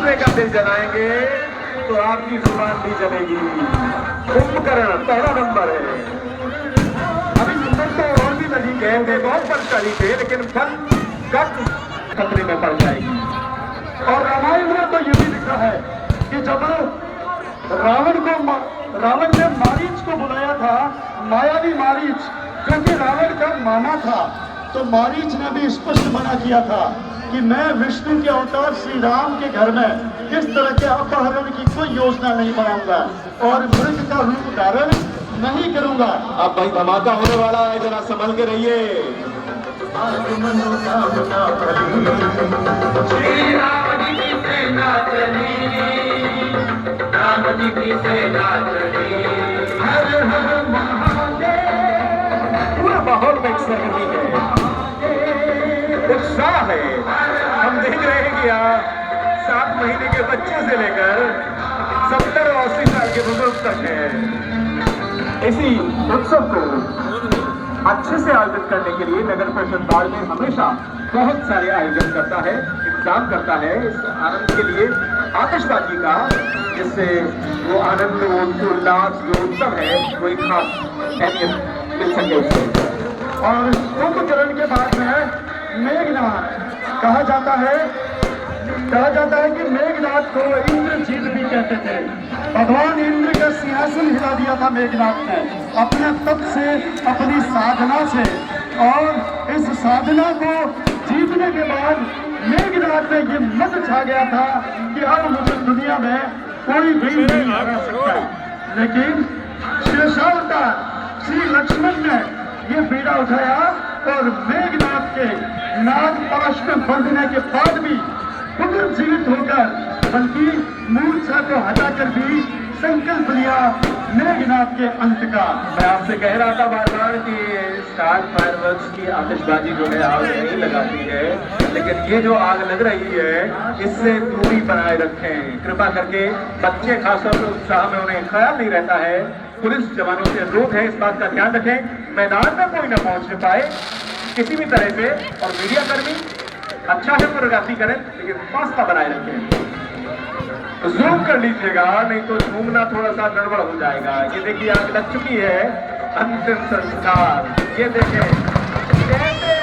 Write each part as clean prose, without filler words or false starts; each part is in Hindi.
दूसरे का दिल जलाएंगे तो आपकी जुबान भी जलेगी। कुंभकर्ण पहला नंबर है। अभी सुंदर तो और भी लगी गेंद है, बहुत बलशाली थे, लेकिन फल कट खतरे में पड़ जाएगी। और रामायण में तो ये भी लिखा है कि जब रावण ने मारीच को बुलाया था, मायावी मारीच, क्योंकि रावण का मामा था, तो मारीच ने भी स्पष्ट मना किया था कि मैं विष्णु के अवतार श्री राम के घर में इस तरह के अपहरण की कोई योजना नहीं बनाऊंगा और मृग का रूप धारण नहीं करूंगा। अब भाई धमाका होने वाला है, जरा संभल के रहिए। श्री राम जी की सेना चली, राम जी की सेना चली, हर हर महादेव। पूरा माहौल में सरगर्मी है, उत्साह है। हम देख रहे हैं कि यहाँ 7 महीने के बच्चे से लेकर 70 और 80 साल के बुजुर्ग तक है। इसी उत्सव को अच्छे से आयोजित करने के लिए नगर परिषद बाढ़ में हमेशा बहुत सारे आयोजन करता है, इंतजाम करता है इस आनंद के लिए आतिशबाजी का, जिससे वो आनंद, वो उल्लास, जो उत्सव है वो एक खास अहमियत मिल सके उससे। और कुंभकर्ण के बाद में मेघनाथ कहा जाता है कि मेघनाथ को इंद्रजीत भी कहते थे। भगवान इंद्र का सिंहासन हिला दिया था मेघनाथ ने अपने तप से, अपनी साधना से, और इस साधना को जीतने के बाद मेघनाथ में ये मत छा गया था कि अब मुझे दुनिया में कोई भी नहीं हरा सकता। लेकिन शेषावतार श्री लक्ष्मण ने ये बीड़ा उठाया और मेघनाथ के नाग पाश में बंधने के बाद भी पुनर्जीवित होकर, बल्कि मूर्छा को हटाकर भी संकल्प लिया मेघनाथ के अंत का। मैं आपसे कह रहा था बार बार कि स्टार फायरवर्क्स की आतिशबाजी जो है आग नहीं लगाती है, लेकिन ये जो आग लग रही है इससे दूरी बनाए रखें कृपा करके। बच्चे खासतौर पर उत्साह में उन्हें ख्याल नहीं रहता है। पुलिस जवानों से अनुरोध है, इस बात का ध्यान रखें मैदान में कोई न पहुंच पाए किसी भी तरह से। और मीडिया कर्मी अच्छा है फोटोग्राफी करें, लेकिन फासला बनाए रखें। जूम कर लीजिएगा, नहीं तो घूमना थोड़ा सा गड़बड़ हो जाएगा। ये देखिए आग लग चुकी है, अंतिम संस्कार ये देखें कैसे।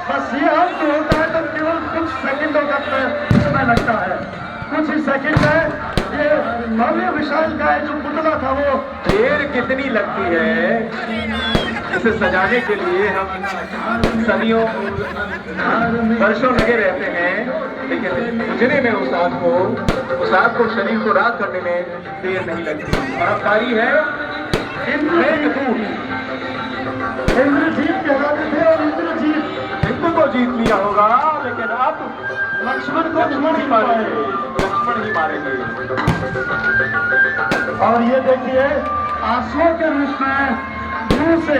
बस ये अंत होता है तो केवल कुछ सेकंडों का समय लगता है, कुछ ही सेकंड है। ये नव्य विशाल का जो पुतला था वो देर कितनी लगती है इसे सजाने के लिए। हम सदियों वर्षों लगे रहते हैं, लेकिन गुजरे में उस आग को शरीर को रात करने में देर नहीं लगती। और अब बारी है इंद्रजीत कहलाते थे और इंद्रजीत हिंदू को जीत लिया होगा, लेकिन अब लक्ष्मण को लक्ष्मण ही मारेंगे, लक्ष्मण ही मारेंगे। और ये देखिए आंसुओं के रूप में मुंह से,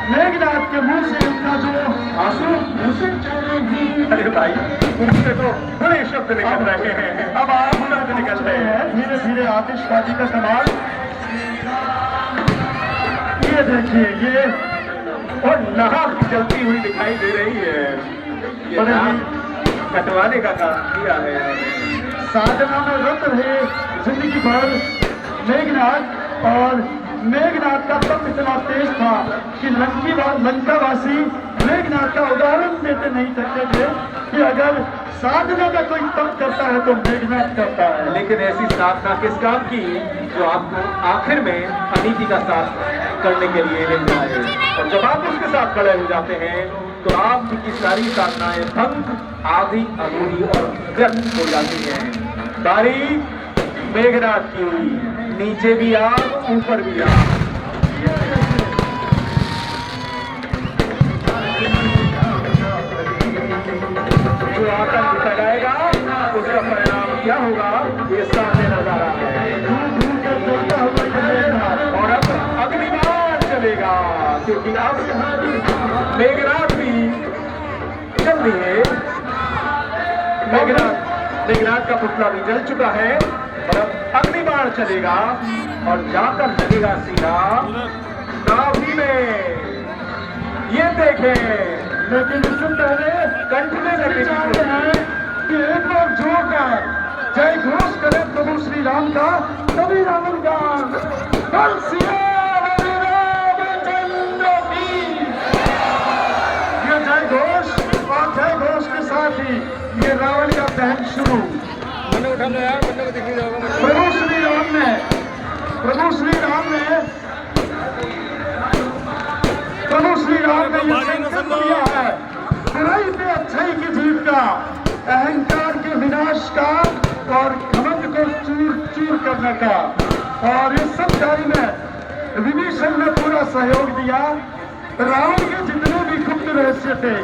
मेघनाथ के मुंह से उनका जो आंसू मुंह से अरे भाई उनसे तो बड़े शब्द निकल रहे हैं, अब आप शब्द निकल रहे हैं। धीरे धीरे आतिशबाजी का कमाल ये देखिए, ये और नाक जलती हुई दिखाई दे रही है। ये नाक कटवाने का काम किया है। साधना में रत रहे जिंदगी भर मेघनाथ, और मेघनाथ का तप इतना तेज था कि लंकावासी मेघनाथ का उदाहरण देते नहीं सकते थे कि अगर साधना का कोई तप करता है तो मेघनाथ करता है। लेकिन ऐसी साधना किस काम की जो आपको आखिर में अनीति का साथ करने के लिए ले जाए। और जब आप उसके साथ खड़े हो जाते हैं तो आपकी सारी साधनाएं भंग, आधी, अधूरी और व्यर्थ हो जाती हैं। बारी मेघनाथ की हुई, नीचे भी आग, ऊपर भी आग। जो आतंक फैलाएगा उसका परिणाम क्या होगा ये सामने नजर आ रहा है। और अब अग्निबाण चलेगा, क्योंकि अब मेघनाथ भी जल रही है। मेघनाथ का पुतला भी जल चुका है और अब अग्निबाण चलेगा और जाकर लगेगा सीधा नाभि में। ये देखें, लेकिन इससे पहले घोष करे प्रभु श्री राम का, तभी रावण गान बोल सियावर रामचंद्र की। ये जय घोष और जय घोष के साथ ही ये रावण का दहन शुरू। उठा लो यार, बंदे को दिख नहीं जाएगा। प्रभु श्री राम ने ये संकल्प लिया है, बुराई पे अच्छाई की जीत का, अहंकार के विनाश का और घमंड को चूर चूर करने का। और इस सब कार्य में विभीषण ने पूरा सहयोग दिया। रावण के जितने भी गुप्त रहस्य थे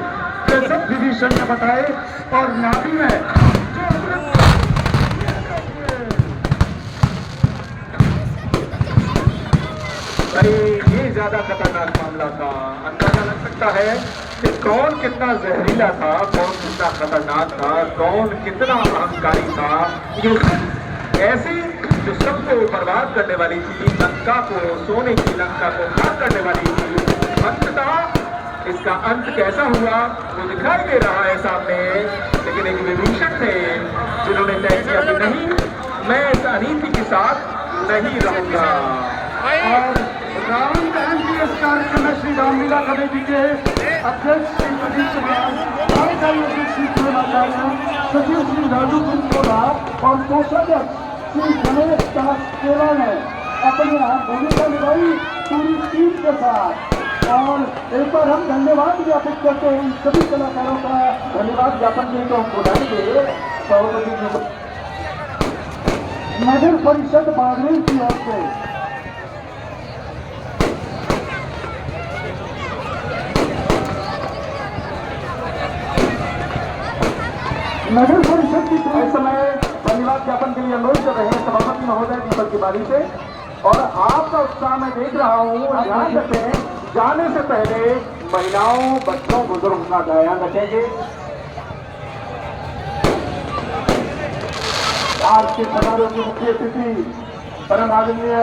वे सब विभीषण ने बताए। और नाभि में जो अरे ये ज्यादा खतरनाक मामला था। अंदाजा लग सकता है कि कौन कितना जहरीला था, कौन कितना खतरनाक था, कौन कितना अहंकारी था। ये ऐसी जो सबको बर्बाद करने वाली थी, लंका को, सोने की लंका को खाक करने वाली थी, अंततः इसका अंत कैसा हुआ वो दिखाई दे रहा है सामने। लेकिन एक विभीषण थे जिन्होंने तय किया कि नहीं, मैं इस अनीति के साथ नहीं रहूंगा। और रावण दहन की इस कार्यक्रम में श्री रामलीला कमेटी के अध्यक्ष श्री प्रदीप कुमार, कार्यकारी अध्यक्ष श्री पूर्णाचार्य, सचिव श्री राजू कुंजोला और कोषाध्यक्ष श्री गणेश दास केला ने अपने यहाँ भूमिका निभाई पूरी टीम के साथ। और एक बार हम धन्यवाद ज्ञापित करते हैं इन सभी कलाकारों का। धन्यवाद ज्ञापन के तो हम बुलाएंगे सभापति जी, नगर परिषद बागरेल की ओर से। नगर परिषद की इस समय धन्यवाद ज्ञापन के लिए अनुरोध कर रहे हैं सभापति महोदय दीपक तिवारी से। और आपका उत्साह मैं देख रहा हूँ, ध्यान रखें, जाने से पहले महिलाओं, बच्चों, बुजुर्ग का ध्यान रखेंगे। आज के समारोह की मुख्य अतिथि परम आदरणीय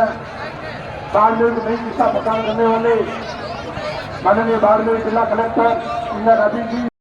बाड़मेर में नई दिशा प्रदान करने वाले माननीय बाड़मेर जिला कलेक्टर इंदिरा राठी जी।